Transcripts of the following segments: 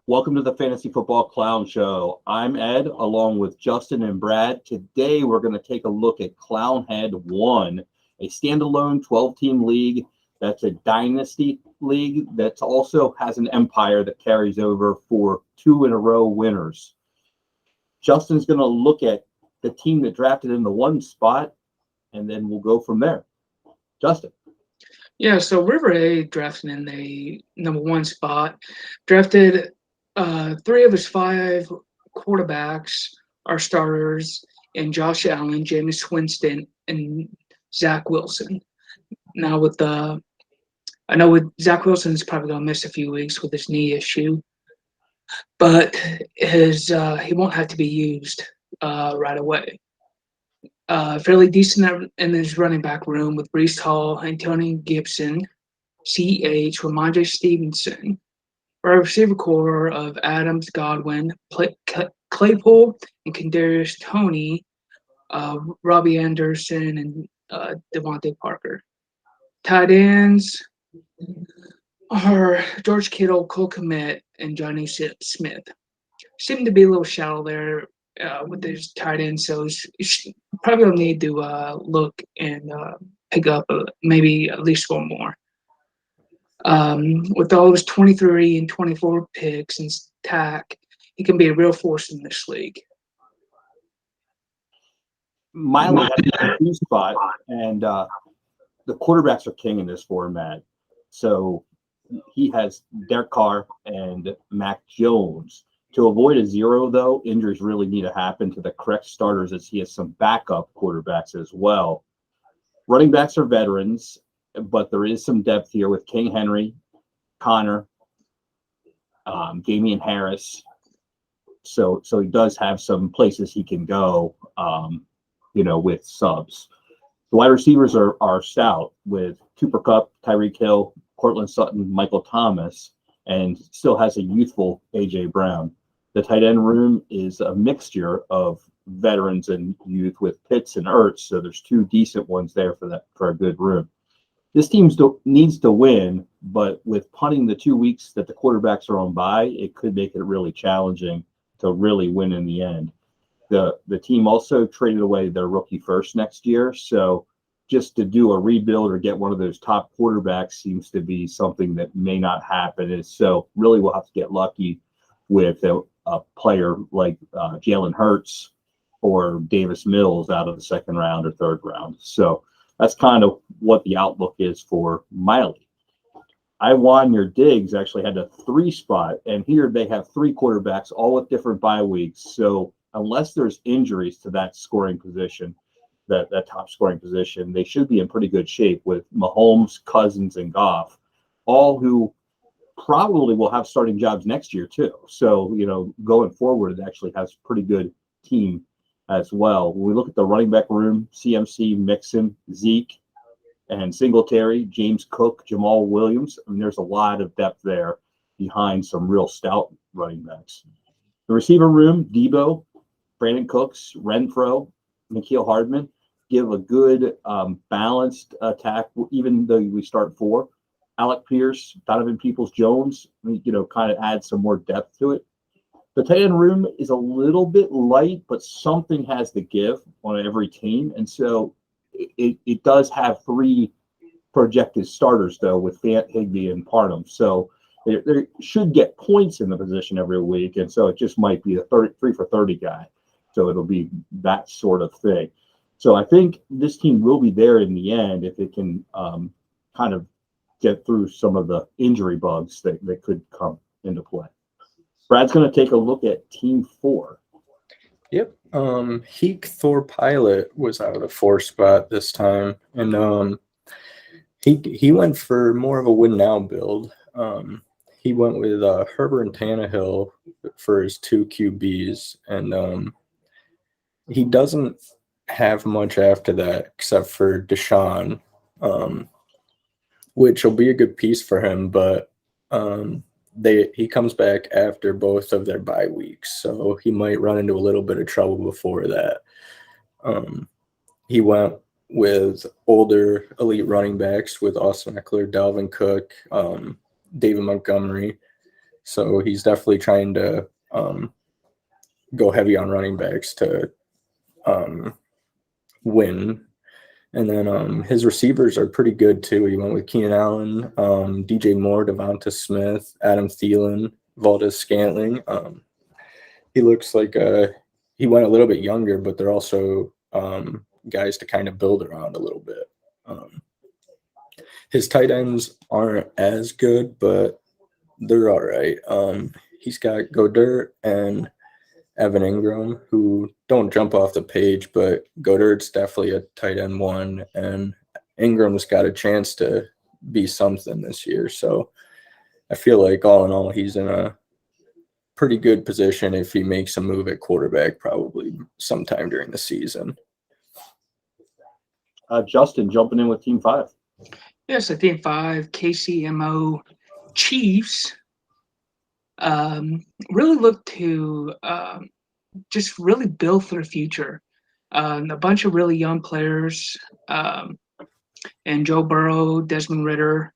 Welcome to the Fantasy Football Clown Show. I'm Ed, along with Justin and Brad. Today, we're going to take a look at Clownhead 1, a standalone 12-team league that's a dynasty league that also has an empire that carries over for 2-in-a-row winners. Justin's going to look at the team that drafted in the one spot, and then we'll go from there. Justin. Yeah, so River A drafted in the number one spot. Drafted three of his five quarterbacks are starters in Josh Allen, Jameis Winston, and Zach Wilson. Now I know with Zach Wilson is probably going to miss a few weeks with his knee issue, but he won't have to be used right away. Fairly decent in his running back room with Breece Hall, Antonio Gibson, CH, Ramondre Stevenson. Wide receiver core of Adams, Godwin, Claypool, and Kadarius Toney, Robbie Anderson, and Devontae Parker. Tight ends are George Kittle, Cole Kmet, and Johnny Smith. Seem to be a little shallow there with his tight end, so he's probably going to need to look and pick up maybe at least one more. With all his 23 and 24 picks and tack, he can be a real force in this league. Miley has a two spot, and the quarterbacks are king in this format. So he has Derek Carr and Mac Jones. To avoid a zero, though, injuries really need to happen to the correct starters as he has some backup quarterbacks as well. Running backs are veterans, but there is some depth here with King Henry, Connor, Damian Harris. So he does have some places he can go, with subs. The wide receivers are stout with Cooper Kupp, Tyreek Hill, Cortland Sutton, Michael Thomas, and still has a youthful A.J. Brown. The tight end room is a mixture of veterans and youth with Pitts and Ertz, so there's two decent ones there for a good room. This team needs to win, but with punting the 2 weeks that the quarterbacks are on bye, it could make it really challenging to really win in the end. The team also traded away their rookie first next year, so just to do a rebuild or get one of those top quarterbacks seems to be something that may not happen. And so really we'll have to get lucky with a player like Jalen Hurts or Davis Mills out of the second round or third round. So that's kind of what the outlook is for Miley. I Won Your Diggs actually had a 3 spot, and here they have 3 quarterbacks, all with different bye weeks. So unless there's injuries to that scoring position, that top scoring position, they should be in pretty good shape with Mahomes, Cousins, and Goff, all who probably will have starting jobs next year too. So, going forward, it actually has a pretty good team as well. When we look at the running back room, CMC, Mixon, Zeke, and Singletary, James Cook, Jamal Williams, there's a lot of depth there behind some real stout running backs. The receiver room, Debo, Brandon Cooks, Renfro, N'Keal Hardman, give a good balanced attack, even though we start 4. Alec Pierce, Donovan Peoples-Jones, kind of add some more depth to it. The tight end room is a little bit light, but something has to give on every team. And so it does have 3 projected starters, though, with Fant, Higbee, and Parham. So they should get points in the position every week. And so it just might be a 3 for 30 guy. So it'll be that sort of thing. So I think this team will be there in the end if it can kind of get through some of the injury bugs that could come into play. Brad's going to take a look at Team 4. Yep. Heek Thor Pilot was out of the 4 spot this time, and he went for more of a win now build. He went with Herbert and Tannehill for his 2 QBs, and he doesn't have much after that except for Deshaun, which will be a good piece for him, but he comes back after both of their bye weeks, so he might run into a little bit of trouble before that. He went with older elite running backs with Austin Eckler, Dalvin Cook, David Montgomery, So he's definitely trying to go heavy on running backs to win. And then his receivers are pretty good too. He went with Keenan Allen, DJ Moore, Devonta Smith, Adam Thielen, Valdez Scantling. He looks like he went a little bit younger, but they're also guys to kind of build around a little bit. His tight ends aren't as good, but they're all right. He's got Goddard and Evan Ingram, who don't jump off the page, but Goddard's definitely a tight end one, and Ingram's got a chance to be something this year. So I feel like all in all, he's in a pretty good position if he makes a move at quarterback, probably sometime during the season. Justin, jumping in with Team 5. Yes, so Team 5, KCMO Chiefs, really look to just really build for the future. A bunch of really young players, and Joe Burrow, Desmond Ritter,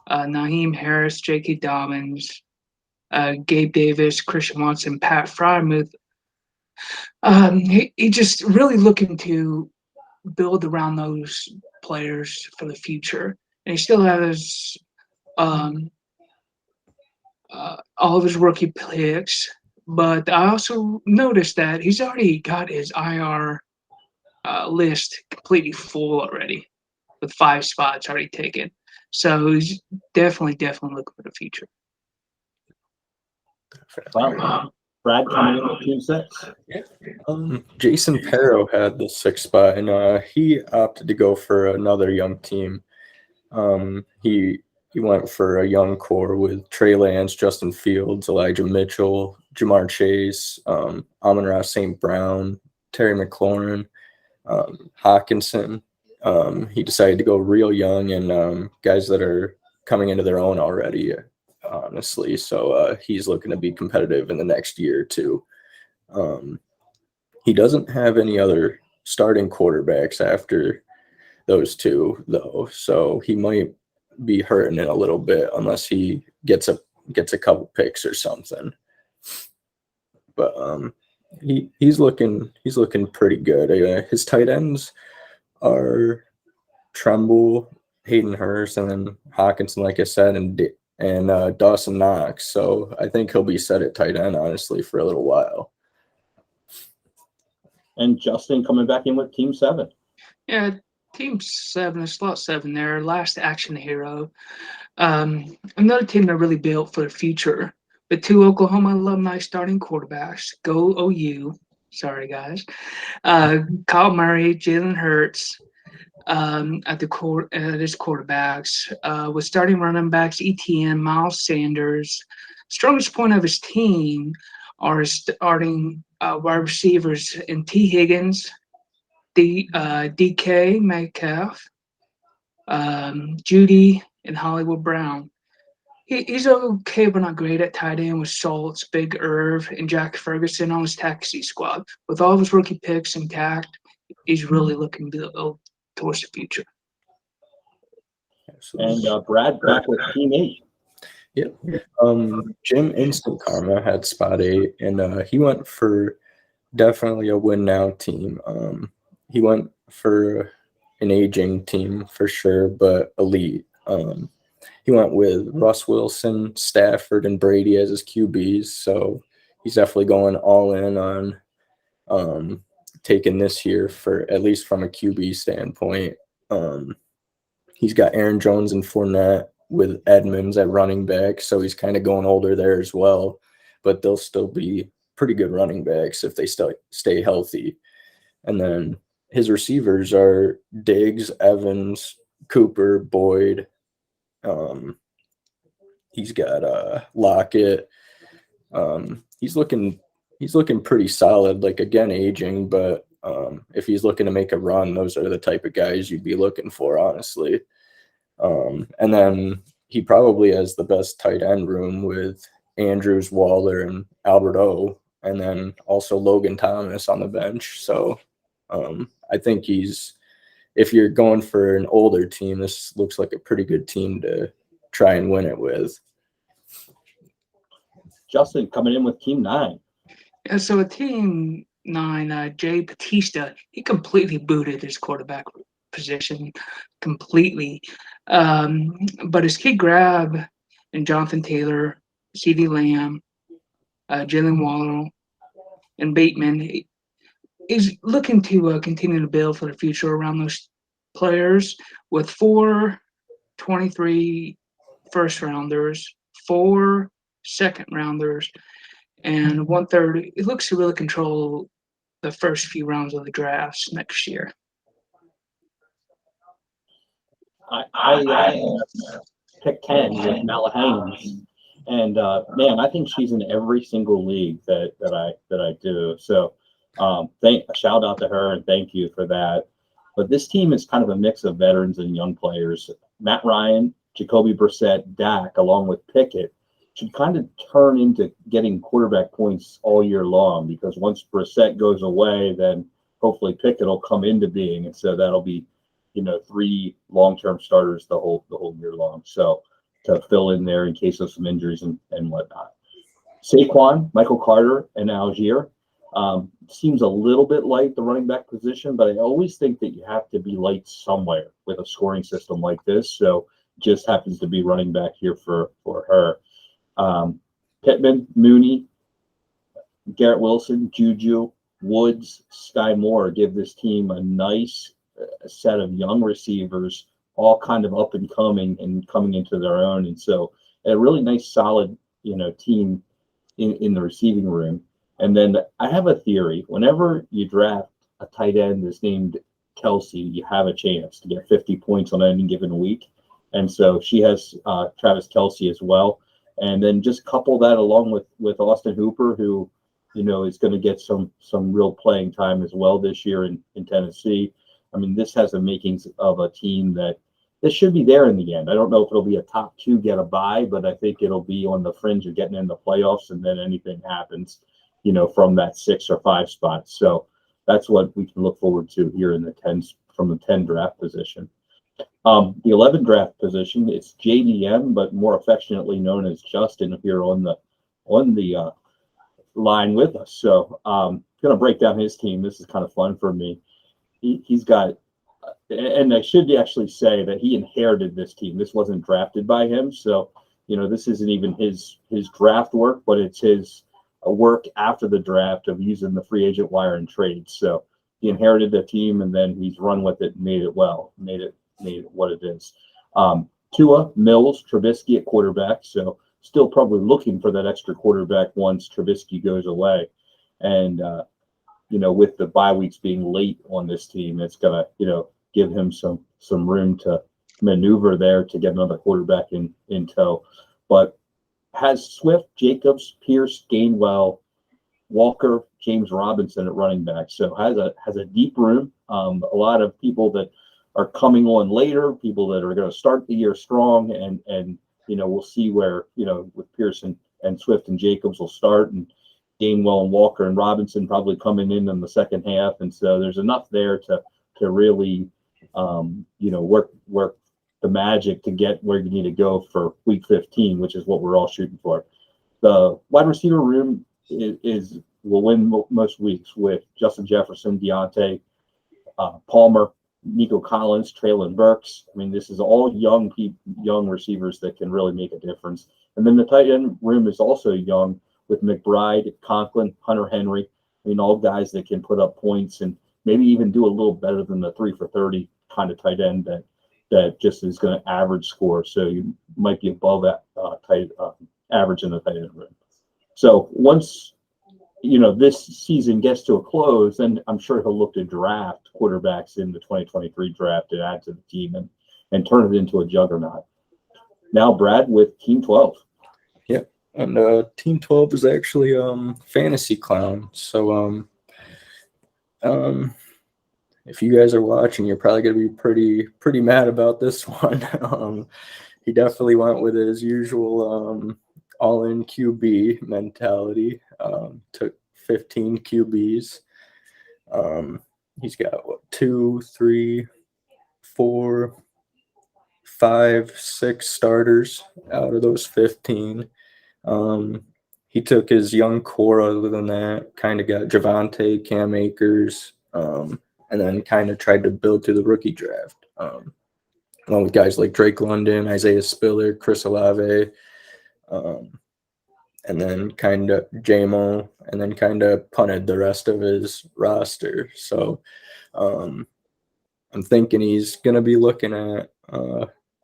Naheem Harris, J.K. Dobbins, Gabe Davis, Christian Watson, Pat Frymuth. He just really looking to build around those players for the future. And he still has all of his rookie picks. But I also noticed that he's already got his IR list completely full already, with 5 spots already taken. So he's definitely looking for the future. Wow. Brad coming in with Team 6. Jason Perro had the 6th spot, and he opted to go for another young team. He went for a young core with Trey Lance, Justin Fields, Elijah Mitchell, Jamar Chase, Amon-Ra St. Brown, Terry McLaurin, Hawkinson. He decided to go real young and guys that are coming into their own already, honestly. So he's looking to be competitive in the next year or two. He doesn't have any other starting quarterbacks after those two, though. So he might be hurting it a little bit unless he gets a couple picks or something. But he's looking pretty good. His tight ends are Tremble, Hayden Hurst, and then Hawkinson, like I said, and Dawson Knox. So I think he'll be set at tight end, honestly, for a little while. And Justin coming back in with Team 7. Yeah, Team 7, slot 7 there, Last Action Hero. Another team that really built for the future. The 2 Oklahoma alumni starting quarterbacks. Go OU. Sorry, guys. Kyle Murray, Jalen Hurts at his quarterbacks. With starting running backs, ETN, Miles Sanders. Strongest point of his team are starting wide receivers in T. Higgins, DK Metcalf, Judy, and Hollywood Brown. He's okay, but not great at tight end with Schultz, Big Irv, and Jack Ferguson on his taxi squad. With all of his rookie picks intact, he's really looking towards the future. And Brad back with Team 8. Yep. Jim Instant Karma had spot 8, and he went for definitely a win now team. He went for an aging team for sure, but elite. He went with Russ Wilson, Stafford, and Brady as his QBs. So he's definitely going all in on taking this year for at least from a QB standpoint. He's got Aaron Jones and Fournette with Edmonds at running back. So he's kind of going older there as well, but they'll still be pretty good running backs if they stay healthy. And then his receivers are Diggs, Evans, Cooper, Boyd. He's got Lockett. He's looking pretty solid. Like, again, aging, but if he's looking to make a run, those are the type of guys you'd be looking for, honestly. And then he probably has the best tight end room with Andrews, Waller, and Albert O, and then also Logan Thomas on the bench. So I think if you're going for an older team, this looks like a pretty good team to try and win it with. Justin coming in with Team 9. Yeah, so a Team 9, Jay Batista, he completely booted his quarterback position completely. But his kid Grab and Jonathan Taylor, CeeDee Lamb, Jalen Waddle, and Bateman is looking to continue to build for the future around those players with 4 23 first rounders, 4 second rounders, and 1/3. It looks to really control the first few rounds of the drafts next year. I picked 10 with Mala Haynes, and man, I think she's in every single league that I do. So a shout out to her and thank you for that. But this team is kind of a mix of veterans and young players. Matt Ryan, Jacoby Brissett, Dak, along with Pickett, should kind of turn into getting quarterback points all year long, because once Brissett goes away, then hopefully Pickett will come into being, and so that'll be 3 long-term starters the whole year long. So to fill in there in case of some injuries and whatnot. Saquon, Michael Carter, and Algier seems a little bit light, the running back position, but I always think that you have to be light somewhere with a scoring system like this. So just happens to be running back here for her. Pittman, Mooney, Garrett Wilson, Juju, Woods, Sky Moore give this team a nice set of young receivers, all kind of up and coming into their own. And so a really nice, solid, team in the receiving room. And then I have a theory. Whenever you draft a tight end that's named Kelsey, you have a chance to get 50 points on any given week. And so she has Travis Kelsey as well. And then just couple that along with Austin Hooper, who, is going to get some real playing time as well this year in Tennessee. I mean, this has the makings of a team that this should be there in the end. I don't know if it'll be a top 2 get a bye, but I think it'll be on the fringe of getting in the playoffs, and then anything happens, from that 6 or 5 spot. So that's what we can look forward to here in the 10s from the 10 draft position. The 11 draft position, it's JDM, but more affectionately known as Justin here on the line with us. So going to break down his team. This is kind of fun for me. He's got, and I should actually say that he inherited this team. This wasn't drafted by him. So, this isn't even his draft work, but it's his work after the draft of using the free agent wire and trade. So he inherited the team, and then he's run with it and made it what it is. Tua, Mills, Trubisky at quarterback. So still probably looking for that extra quarterback once Trubisky goes away. And, with the bye weeks being late on this team, it's going to, give him some room to maneuver there to get another quarterback in tow. But has Swift, Jacobs, Pierce, Gainwell, Walker, James Robinson at running back. So has a deep room. A lot of people that are coming on later, people that are going to start the year strong, and we'll see where with Pearson and Swift and Jacobs will start, and Gainwell and Walker and Robinson probably coming in the second half, and so there's enough there to really work the magic to get where you need to go for week 15, which is what we're all shooting for. The wide receiver room will win most weeks with Justin Jefferson, Deontay, Palmer, Nico Collins, Treylon Burks. I mean, this is all young receivers that can really make a difference. And then the tight end room is also young with McBride, Conklin, Hunter Henry. I mean, all guys that can put up points and maybe even do a little better than the 3 for 30 kind of tight end that just is going to average score. So you might be above that average in the tight end room. So once this season gets to a close, then I'm sure he'll look to draft quarterbacks in the 2023 draft to add to the team and turn it into a juggernaut. Now, Brad, with Team 12. Yeah, and Team 12 is actually Fantasy Clown. So if you guys are watching, you're probably going to be pretty mad about this one. He definitely went with his usual all-in QB mentality. Took 15 QBs. He's got 2, 3, 4, 5, 6 starters out of those 15. he took his young core other than that, kind of got Javante, Cam Akers, and then kind of tried to build through the rookie draft. Along with guys like Drake London, Isaiah Spiller, Chris Olave, and then kind of JMO, and then kind of punted the rest of his roster. So I'm thinking he's going to be looking at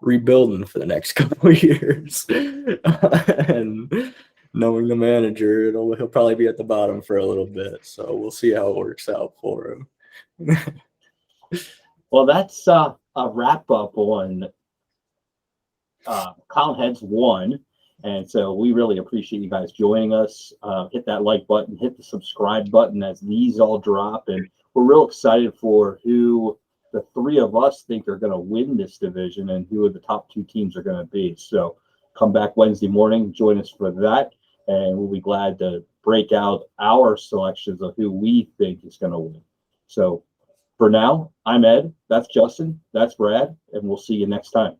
rebuilding for the next couple of years. And knowing the manager, he'll probably be at the bottom for a little bit. So we'll see how it works out for him. Well, that's a wrap up on Clown Heads 1. And so we really appreciate you guys joining us. Hit that like button, hit the subscribe button as these all drop. And we're real excited for who the three of us think are going to win this division and who the top 2 teams are going to be. So come back Wednesday morning, join us for that. And we'll be glad to break out our selections of who we think is going to win. So for now, I'm Ed. That's Justin. That's Brad. And we'll see you next time.